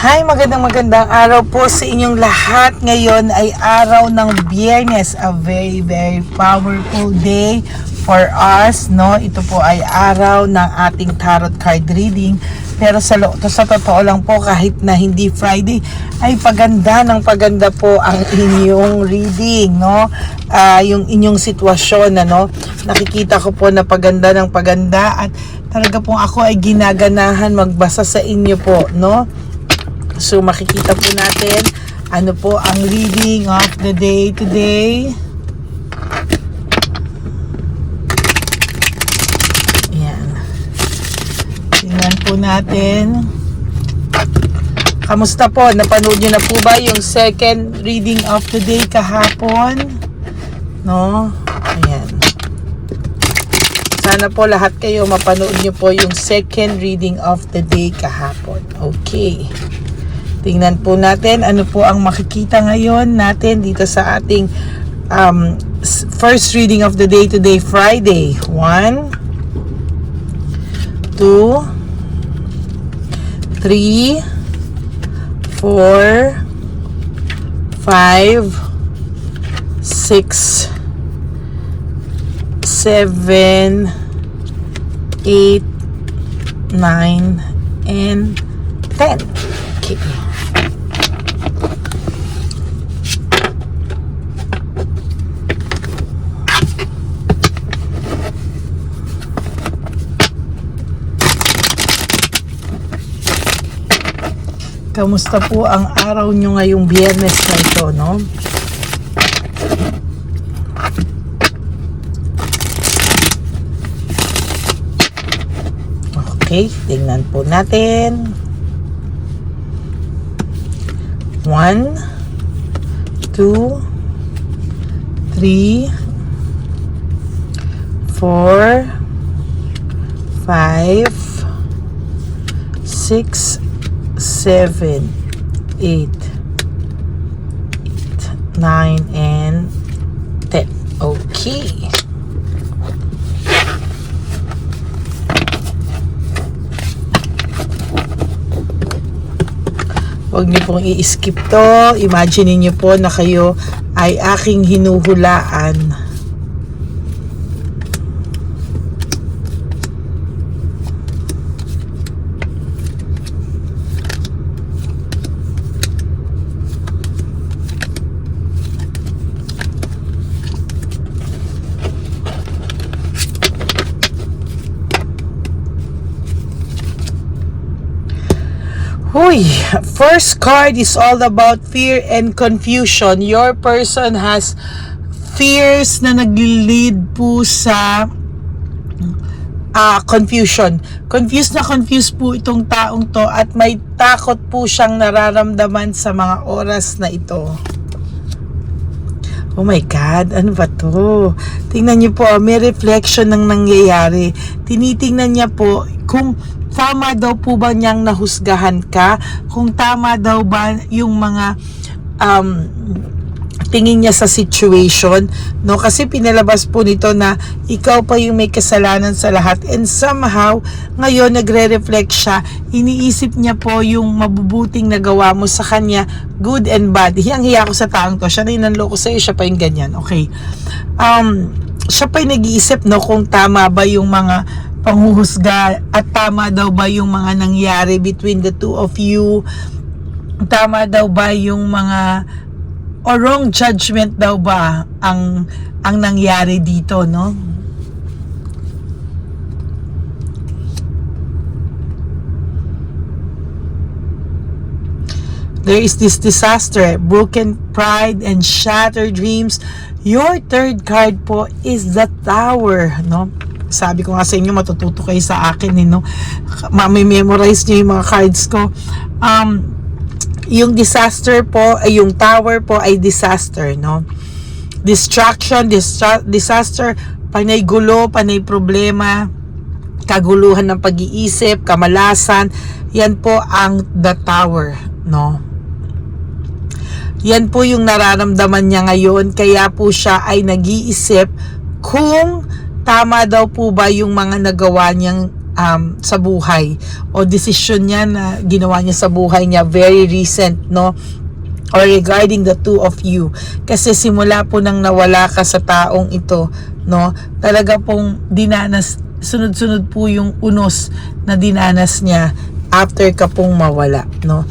Hi, magandang araw po sa inyong lahat. Ngayon ay araw ng Biyernes, a very powerful day for us, no? Ito po ay araw ng ating tarot card reading. Pero sa totoo lang po, kahit na hindi Friday, ay paganda po ang inyong reading, no? Yung inyong sitwasyon, ano? Nakikita ko po na paganda at talaga po ako ay ginaganahan magbasa sa inyo po, no? So makikita po natin ano po ang reading of the day today. Ayan. Tingnan po natin. Kamusta po? Napanood nyo na po ba yung second reading of the day kahapon? No? Ayan. Sana po lahat kayo mapanood nyo po yung second reading of the day kahapon. Okay. Tingnan po natin ano po ang makikita ngayon natin dito sa ating first reading of the day today, Friday. 1, 2, 3, 4, 5, 6, 7, 8, 9, and 10. Okay. Kamusta po ang araw nyo ngayong Biyernes na ito, no? Okay, tingnan po natin. 1, 2, 3, 4, 5, 6, 7, 8, 9, and 10. Okay. Huwag niyo pong i-skip to. Imagine niyo po na kayo ay aking hinuhulaan. Uy, first card is all about fear and confusion. Your person has fears na nag-lead po sa confusion. Confused po itong taong to at may takot po siyang nararamdaman sa mga oras na ito. Oh my God, ano ba to? Tingnan niyo po, may reflection ng nangyayari. Tinitingnan niya po kung tama daw po ba niyang nahusgahan ka? Kung tama daw ba yung mga tingin niya sa situation? No? Kasi pinalabas po nito na ikaw pa yung may kasalanan sa lahat. And somehow, ngayon nagre-reflect siya. Iniisip niya po yung mabubuting nagawa mo sa kanya, good and bad. Hiyang-hiya ko sa taong to. Siya na yung nanloko sa'yo, siya pa yung ganyan. Okay. Siya pa yung nag-iisip, no, kung tama ba yung mga panghuhusga at tama daw ba yung mga nangyari between the two of you, tama daw ba yung mga or wrong judgment daw ba ang nangyari dito, no? There is this disaster, broken pride and shattered dreams. Your third card po is the Tower, no? Sabi ko nga sa inyo, matututo kayo sa akin, no? Memorize nyo yung mga cards ko. Yung disaster po, ay yung Tower po ay disaster, no? Distraction, disaster, panay gulo, panay problema, kaguluhan ng pag-iisip, kamalasan. Yan po ang the Tower, no? Yan po yung nararamdaman niya ngayon, kaya po siya ay nag-iisip kung tama daw po ba yung mga nagawa niyang sa buhay, o desisyon niya na ginawa niya sa buhay niya, very recent, no, or regarding the two of you. Kasi simula po nang nawala ka sa taong ito, no, talaga pong dinanas, sunod-sunod po yung unos na dinanas niya after ka pong mawala, no.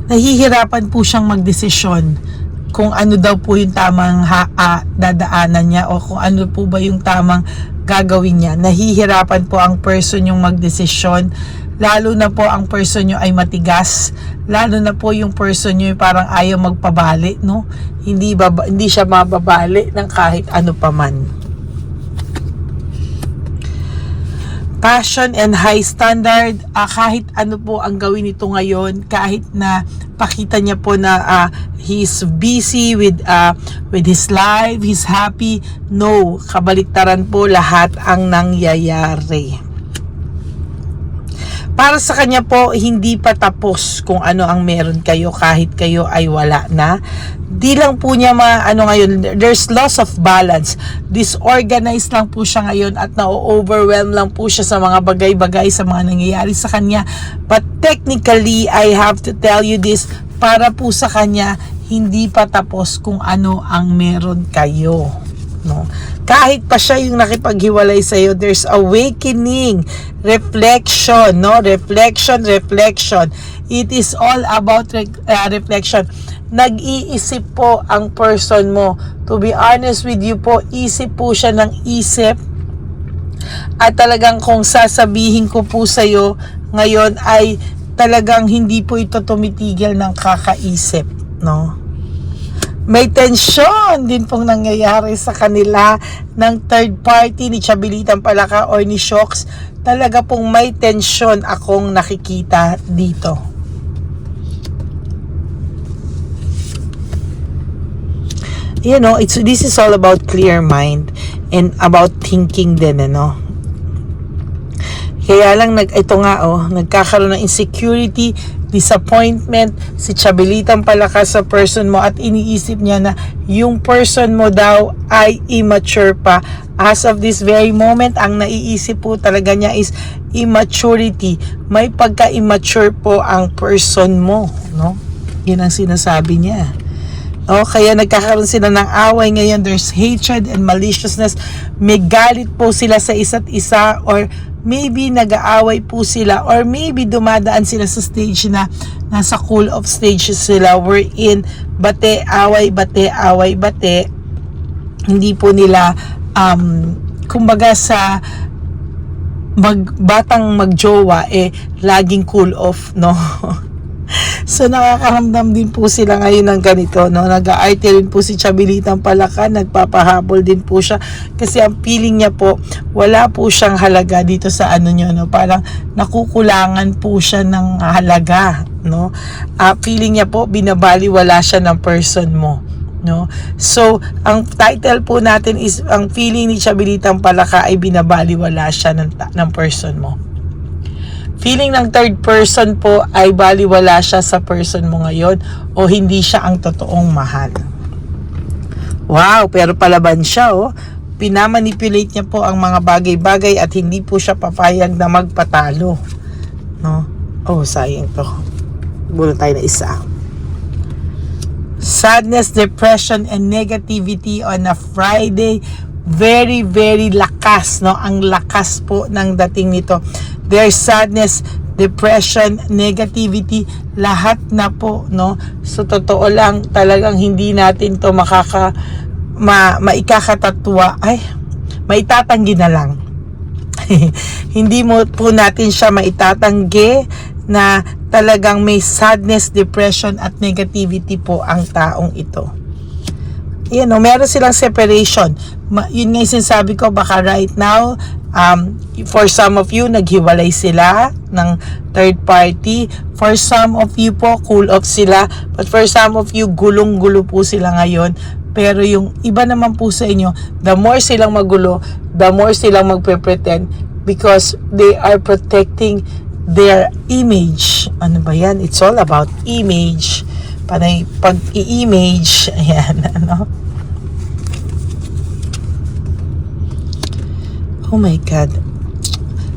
Nahihirapan po siyang magdesisyon kung ano daw po yung tamang dadaanan niya, o kung ano po ba yung tamang gagawin niya. Nahihirapan po ang person yung magdesisyon, lalo na po ang person nyo ay matigas, lalo na po yung person nyo parang ayaw magpabali, no? Hindi siya mababali ng kahit ano paman. Passion and high standard, kahit ano po ang gawin nito ngayon, kahit na pakita niya po na he's busy with his life, he's happy, no, kabaliktaran po lahat ang nangyayari. Para sa kanya po, hindi pa tapos kung ano ang meron kayo kahit kayo ay wala na. Di lang po niya ngayon, there's loss of balance. Disorganized lang po siya ngayon at na-overwhelm lang po siya sa mga bagay-bagay, sa mga nangyayari sa kanya. But technically, I have to tell you this, para po sa kanya, hindi pa tapos kung ano ang meron kayo. No? Kahit pa siya yung nakipaghiwalay sa iyo, there's awakening, reflection, no? Reflection. It is all about reflection. Nag-iisip po ang person mo. To be honest with you po, isip po siya ng isip. At talagang kung sasabihin ko po sa iyo ngayon ay talagang hindi po ito tumitigil ng kakaisip, no? May tensyon din pong nangyayari sa kanila ng third party ni Chabilitang Palaka or ni Shocks. Talaga pong may tensyon akong nakikita dito. You know, this is all about clear mind and about thinking din, ano. Kaya lang nagkakaroon ng insecurity, disappointment si Chabilitang Palaka sa person mo, at iniisip niya na yung person mo daw ay immature pa. As of this very moment, ang naiisip po talaga niya is immaturity. May pagka-immature po ang person mo, no? Yun ang sinasabi niya. Kaya nagkakaroon sila ng away ngayon. There's hatred and maliciousness. May galit po sila sa isa't isa, or maybe nag-aaway po sila, or maybe dumadaan sila sa stage na nasa cool off stage sila, wherein away, bate. Hindi po nila kumbaga sa batang magjowa laging cool off, no? So nakakaramdam din po sila ngayon ng ganito, no? Nag-aarte rin po si Chabilitang Palaka, nagpapahabol din po siya kasi ang feeling niya po wala po siyang halaga dito sa niyo, no? Parang nakukulangan po siya ng halaga, no? Feeling niya po binabaliwala siya ng person mo, no? So ang title po natin is, ang feeling ni Chabilitang Palaka ay binabaliwala siya ng person mo. Feeling ng third person po ay baliwala siya sa person mo ngayon, o hindi siya ang totoong mahal. Wow, pero palaban siya, pinamanipulate niya po ang mga bagay-bagay at hindi po siya papayag na magpatalo, no? Sayang to. Bulo tayo na isa. Sadness, depression, and negativity on a Friday. Very, very lakas, no? Ang lakas po ng dating nito. There's sadness, depression, negativity, lahat na po, no? So totoo lang, talagang hindi natin to maikakatatwa, maitatanggi na lang. Hindi mo po natin siya maitatanggi na talagang may sadness, depression at negativity po ang taong ito. Meron silang separation. Yun nga yung sinasabi ko, baka right now, for some of you, naghiwalay sila ng third party. For some of you po, cool off sila. But for some of you, gulong-gulo po sila ngayon. Pero yung iba naman po sa inyo, the more silang magulo, the more silang magpe-pretend, because they are protecting their image. Ano ba yan? It's all about image. Panay pag-i-image. Ayan, ano? Oh my God.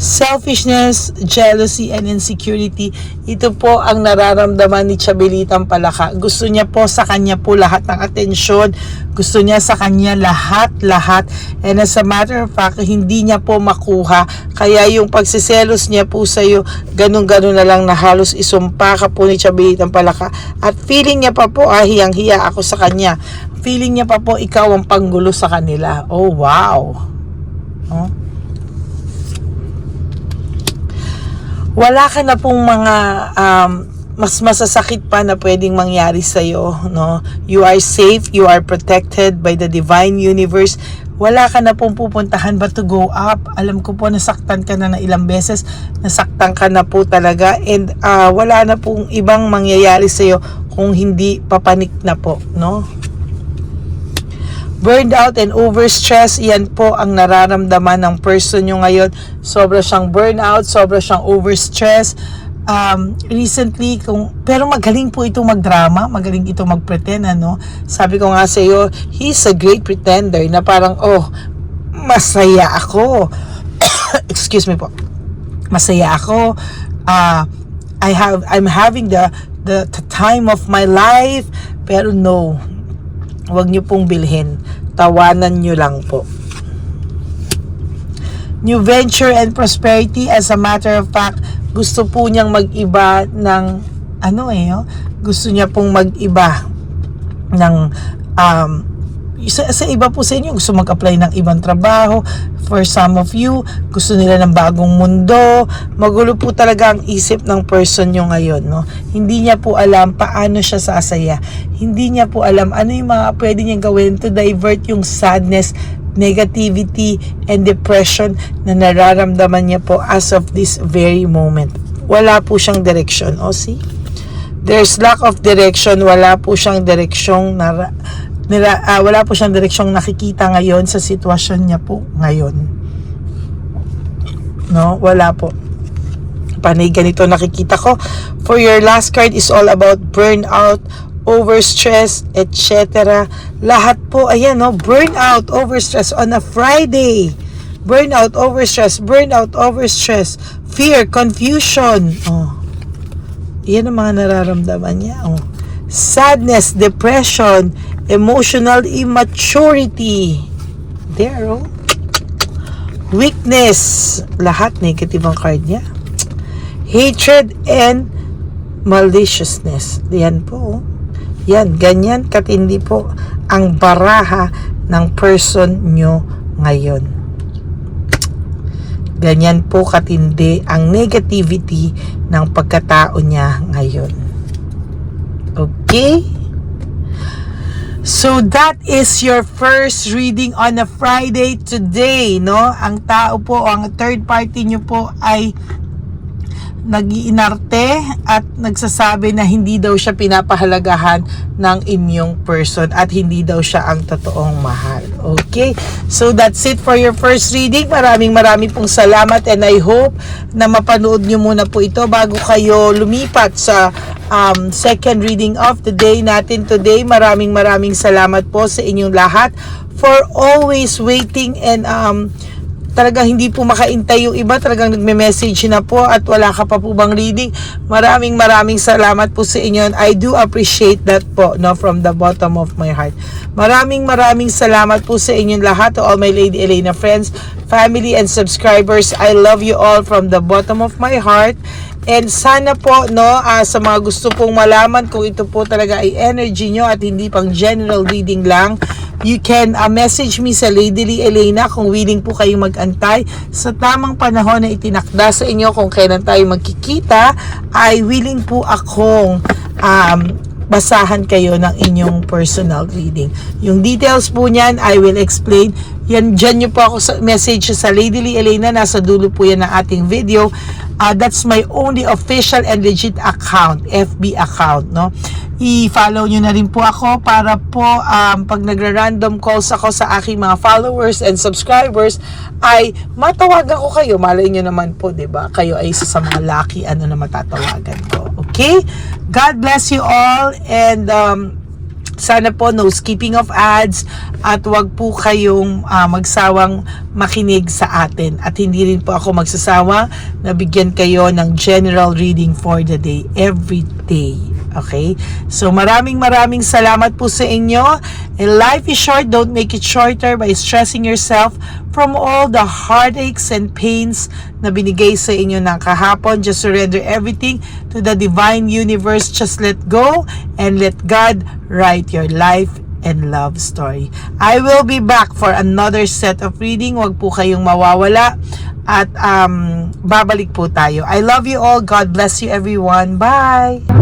Selfishness, jealousy, and insecurity. Ito po ang nararamdaman ni Chabelitang Palaka. Gusto niya po sa kanya po lahat ng atensyon. Gusto niya sa kanya lahat. And as a matter of fact, hindi niya po makuha. Kaya yung pagsiselos niya po sa'yo, ganun-ganun na lang na halos isumpa ka po ni Chabelitang Palaka. At feeling niya pa po, hiyang-hiya ako sa kanya. Feeling niya pa po, ikaw ang panggulo sa kanila. Oh, wow. Oh. Wala ka na pong mga mas masasakit pa na pwedeng mangyari sa'yo, no? You are safe, you are protected by the divine universe. Wala ka na pong pupuntahan but to go up. Alam ko po, nasaktan ka na ilang beses, nasaktan ka na po talaga, and wala na pong ibang mangyayari sa'yo kung hindi papanik na po, no? Burned out and overstress, yan po ang nararamdaman ng person nyo ngayon. Sobra siyang burnout, sobra siyang overstress. Recently, pero magaling po ito magdrama, magaling ito magpretend, ano? Sabi ko nga sa iyo, he's a great pretender na parang, masaya ako. Excuse me po. Masaya ako. I'm having the time of my life. Pero no, huwag niyo pong bilhin. Tawanan niyo lang po. New venture and prosperity. As a matter of fact, gusto po niyang mag-iba ng gusto niya pong mag-iba ng sa iba po sa inyo, gusto mag-apply ng ibang trabaho. For some of you, gusto nila ng bagong mundo. Magulo po talaga ang isip ng person nyo ngayon, no? Hindi niya po alam paano siya sasaya. Hindi niya po alam ano yung mga pwede niyang gawin to divert yung sadness, negativity, and depression na nararamdaman niya po as of this very moment. Wala po siyang direction. See? There's lack of direction. Wala po siyang direksyong wala po siyang direksyong nakikita ngayon sa sitwasyon niya po ngayon. No, wala po. Panay ganito nakikita ko. For your last card is all about burnout, overstress, etc. Lahat po, ayan, no, burnout, overstress on a Friday. Burnout, overstress, fear, confusion. Yan ang mga nararamdaman niya. Sadness, depression, emotional immaturity. There, weakness. Lahat negative ang card niya. Hatred and maliciousness. Yan po. Yan, ganyan katindi po ang baraha ng person nyo ngayon. Ganyan po katindi ang negativity ng pagkatao niya ngayon. Okay? So that is your first reading on a Friday today, no? Ang tao po, ang third party nyo po ay nag-iinarte at nagsasabi na hindi daw siya pinapahalagahan ng inyong person at hindi daw siya ang totoong mahal. Okay? So that's it for your first reading. Maraming pong salamat, and I hope na mapanood nyo muna po ito bago kayo lumipat sa second reading of the day natin today. Maraming salamat po sa inyong lahat for always waiting, and talagang hindi po makaintay yung iba, talagang nagme-message na po at wala ka pa po bang reading. Maraming salamat po sa inyo, and I do appreciate that po, no, from the bottom of my heart. Maraming salamat po sa inyong lahat, to all my Lady Elena friends, family, and subscribers. I love you all from the bottom of my heart. And sana po, no, sa mga gusto pong malaman kung ito po talaga ay energy nyo at hindi pang general reading lang, you can message me sa Lady Elena kung willing po kayong mag-antay sa tamang panahon na itinakda sa inyo kung kailan tayo magkikita. Ay willing po akong basahan kayo ng inyong personal reading. Yung details po niyan, I will explain. Yan, dyan nyo po ako sa message sa Lady Elena. Nasa dulo po yan ng ating video. That's my only official and legit account, FB account, no? I-follow nyo na rin po ako para po pag nagra-random calls ako sa aking mga followers and subscribers ay matawagan ko kayo. Malay nyo naman po, diba? Kayo ay isa sa mga lucky na matatawagan ko. Okay? God bless you all, and sana po no skipping of ads at wag po kayong magsawang makinig sa atin. At hindi rin po ako magsasawa na bigyan kayo ng general reading for the day every day. Okay? So maraming salamat po sa inyo. And life is short, don't make it shorter by stressing yourself from all the heartaches and pains na binigay sa inyo ng kahapon. Just surrender everything to the divine universe. Just let go and let God write your life and love story. I will be back for another set of reading. Huwag po kayong mawawala at babalik po tayo. I love you all. God bless you everyone. Bye!